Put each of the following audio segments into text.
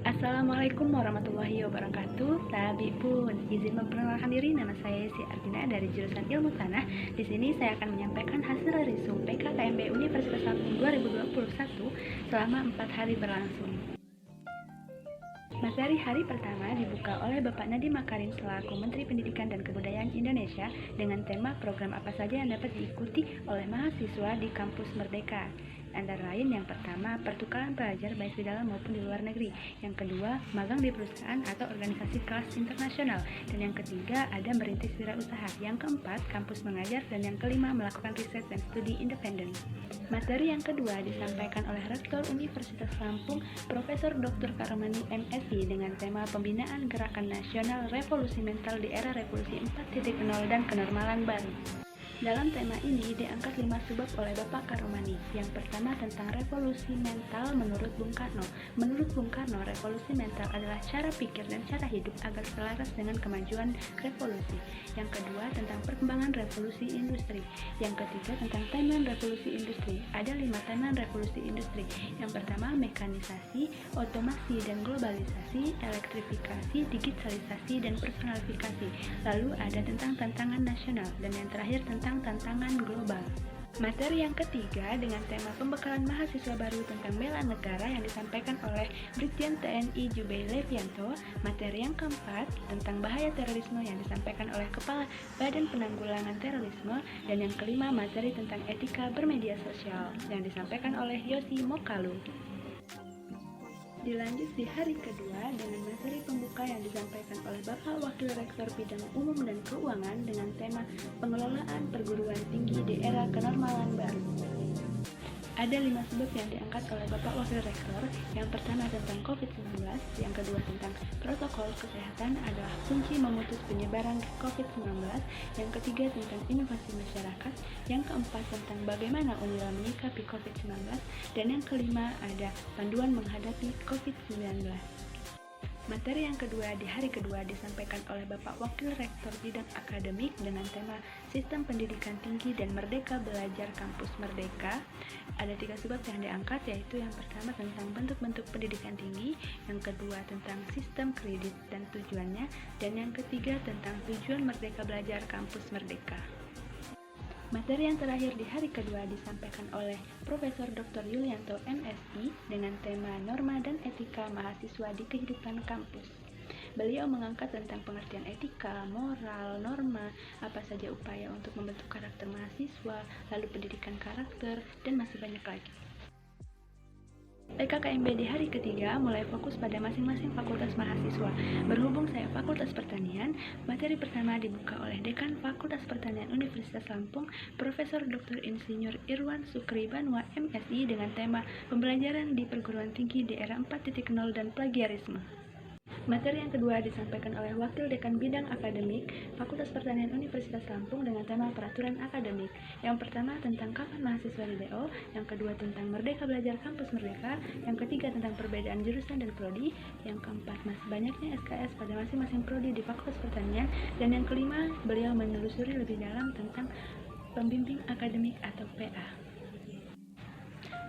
Assalamualaikum warahmatullahi wabarakatuh. Tabi pun, izin memperkenalkan diri, nama saya Si Artina dari jurusan Ilmu Tanah. Di sini saya akan menyampaikan hasil resume PKKMB Universitas Lampung 2021 selama 4 hari berlangsung. Materi hari pertama dibuka oleh Bapak Nadiem Makarim selaku Menteri Pendidikan dan Kebudayaan Indonesia dengan tema program apa saja yang dapat diikuti oleh mahasiswa di kampus Merdeka. Antara lain yang pertama, pertukaran pelajar baik di dalam maupun di luar negeri. Yang kedua, magang di perusahaan atau organisasi kelas internasional. Dan yang ketiga, ada merintis wirausaha. Yang keempat, kampus mengajar. Dan yang kelima, melakukan riset dan studi independen. Materi yang kedua disampaikan oleh Rektor Universitas Lampung, Profesor Dr. Karmani MSI dengan tema pembinaan gerakan nasional revolusi mental di era revolusi 4.0 dan kenormalan baru. Dalam tema ini diangkat 5 subbab oleh Bapak Karomani. Yang pertama tentang revolusi mental menurut Bung Karno. Menurut Bung Karno, revolusi mental adalah cara pikir dan cara hidup agar selaras dengan kemajuan revolusi. Yang kedua tentang perkembangan revolusi industri. Yang ketiga tentang timeline revolusi industri. Ada 5 timeline revolusi industri. Yang pertama mekanisasi, otomasi dan globalisasi, elektrifikasi, digitalisasi dan personalifikasi. Lalu ada tentang tantangan nasional dan yang terakhir tentang tantangan global. Materi yang ketiga dengan tema pembekalan mahasiswa baru tentang bela negara yang disampaikan oleh Brigjen TNI Jubei Levianto. Materi yang keempat tentang bahaya terorisme yang disampaikan oleh Kepala Badan Penanggulangan Terorisme. Dan yang kelima materi tentang etika bermedia sosial yang disampaikan oleh Yosi Mokalu. Dilanjut di hari kedua dengan materi pembuka yang disampaikan oleh Bapak Wakil Rektor Bidang Umum dan Keuangan dengan tema pengelolaan perguruan tinggi di era kenormalan baru. Ada 5 subbab yang diangkat oleh Bapak Wakil Rektor. Yang pertama tentang COVID-19, yang kedua tentang protokol kesehatan adalah kunci memutus penyebaran COVID-19, yang ketiga tentang inovasi masyarakat, yang keempat tentang bagaimana Unila menyikapi COVID-19, dan yang kelima ada panduan menghadapi COVID-19. Materi yang kedua di hari kedua disampaikan oleh Bapak Wakil Rektor Bidang Akademik dengan tema Sistem Pendidikan Tinggi dan Merdeka Belajar Kampus Merdeka. Ada 3 subbab yang diangkat, yaitu yang pertama tentang bentuk-bentuk pendidikan tinggi, yang kedua tentang sistem kredit dan tujuannya, dan yang ketiga tentang tujuan Merdeka Belajar Kampus Merdeka. Materi yang terakhir di hari kedua disampaikan oleh Profesor Dr. Yulianto MSI dengan tema Norma dan Etika Mahasiswa di Kehidupan Kampus. Beliau mengangkat tentang pengertian etika, moral, norma, apa saja upaya untuk membentuk karakter mahasiswa, lalu pendidikan karakter, dan masih banyak lagi. PKKMB di hari ketiga mulai fokus pada masing-masing fakultas mahasiswa. Berhubung saya Fakultas Pertanian, materi pertama dibuka oleh Dekan Fakultas Pertanian Universitas Lampung, Profesor Dr. Insinyur Irwan Sukri Banwa MSI dengan tema pembelajaran di perguruan tinggi di era 4.0 dan plagiarisme. Materi yang kedua disampaikan oleh Wakil Dekan Bidang Akademik Fakultas Pertanian Universitas Lampung dengan tema peraturan akademik. Yang pertama tentang kapan mahasiswa di DO, yang kedua tentang Merdeka Belajar Kampus Merdeka, yang ketiga tentang perbedaan jurusan dan prodi, yang keempat masih banyaknya SKS pada masing-masing prodi di Fakultas Pertanian, dan yang kelima beliau menelusuri lebih dalam tentang pembimbing akademik atau PA.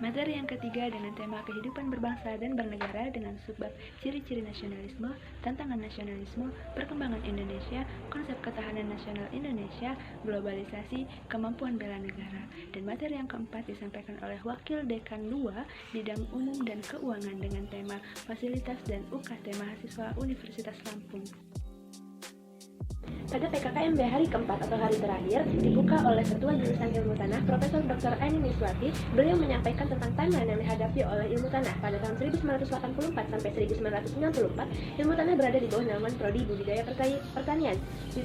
Materi yang ketiga dengan tema kehidupan berbangsa dan bernegara dengan subbab ciri-ciri nasionalisme, tantangan nasionalisme, perkembangan Indonesia, konsep ketahanan nasional Indonesia, globalisasi, kemampuan bela negara. Dan materi yang keempat disampaikan oleh Wakil Dekan 2 Bidang Umum dan Keuangan dengan tema fasilitas dan UKT mahasiswa Universitas Lampung. Pada PKKMB hari keempat atau hari terakhir dibuka oleh Ketua Jurusan Ilmu Tanah Profesor Dr. Aini Miswati. Beliau menyampaikan tentang timeline yang dihadapi oleh Ilmu Tanah pada tahun 1984 sampai 1994. Ilmu Tanah berada di bawah naungan Prodi Budidaya Pertanian.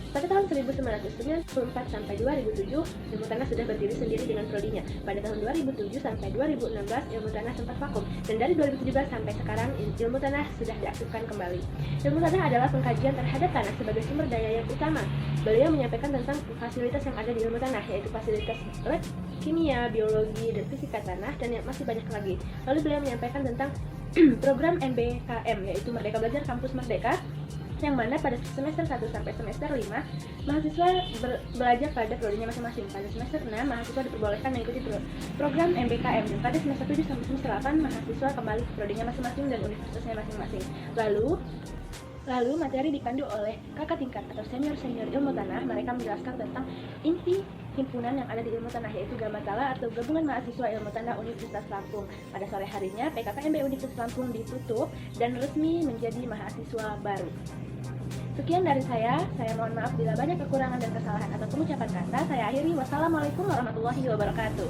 Pada tahun 1994 sampai 2007, Ilmu Tanah sudah berdiri sendiri dengan prodinya. Pada tahun 2007 sampai 2016, Ilmu Tanah sempat vakum, dan dari 2017 sampai sekarang Ilmu Tanah sudah diaktifkan kembali. Ilmu Tanah adalah pengkajian terhadap tanah sebagai sumber daya yang utama. Beliau menyampaikan tentang fasilitas yang ada di ilmu tanah, yaitu fasilitas lab, kimia, biologi, dan fisika tanah, dan yang masih banyak lagi. Lalu beliau menyampaikan tentang program MBKM, yaitu Merdeka Belajar Kampus Merdeka, yang mana pada semester 1 sampai semester 5 mahasiswa belajar pada prodinya masing-masing. Pada semester 6 mahasiswa diperbolehkan mengikuti program MBKM, dan pada semester 7 sampai semester 8 mahasiswa kembali ke prodinya masing-masing dan universitasnya masing-masing. Lalu materi dipandu oleh kakak tingkat atau senior ilmu tanah. Mereka menjelaskan tentang inti himpunan yang ada di ilmu tanah, yaitu Gamatala atau Gabungan Mahasiswa Ilmu Tanah Universitas Lampung. Pada sore harinya PKKMB Universitas Lampung ditutup dan resmi menjadi mahasiswa baru. Sekian dari saya mohon maaf bila banyak kekurangan dan kesalahan atau pengucapan kata. Saya akhiri, wassalamualaikum warahmatullahi wabarakatuh.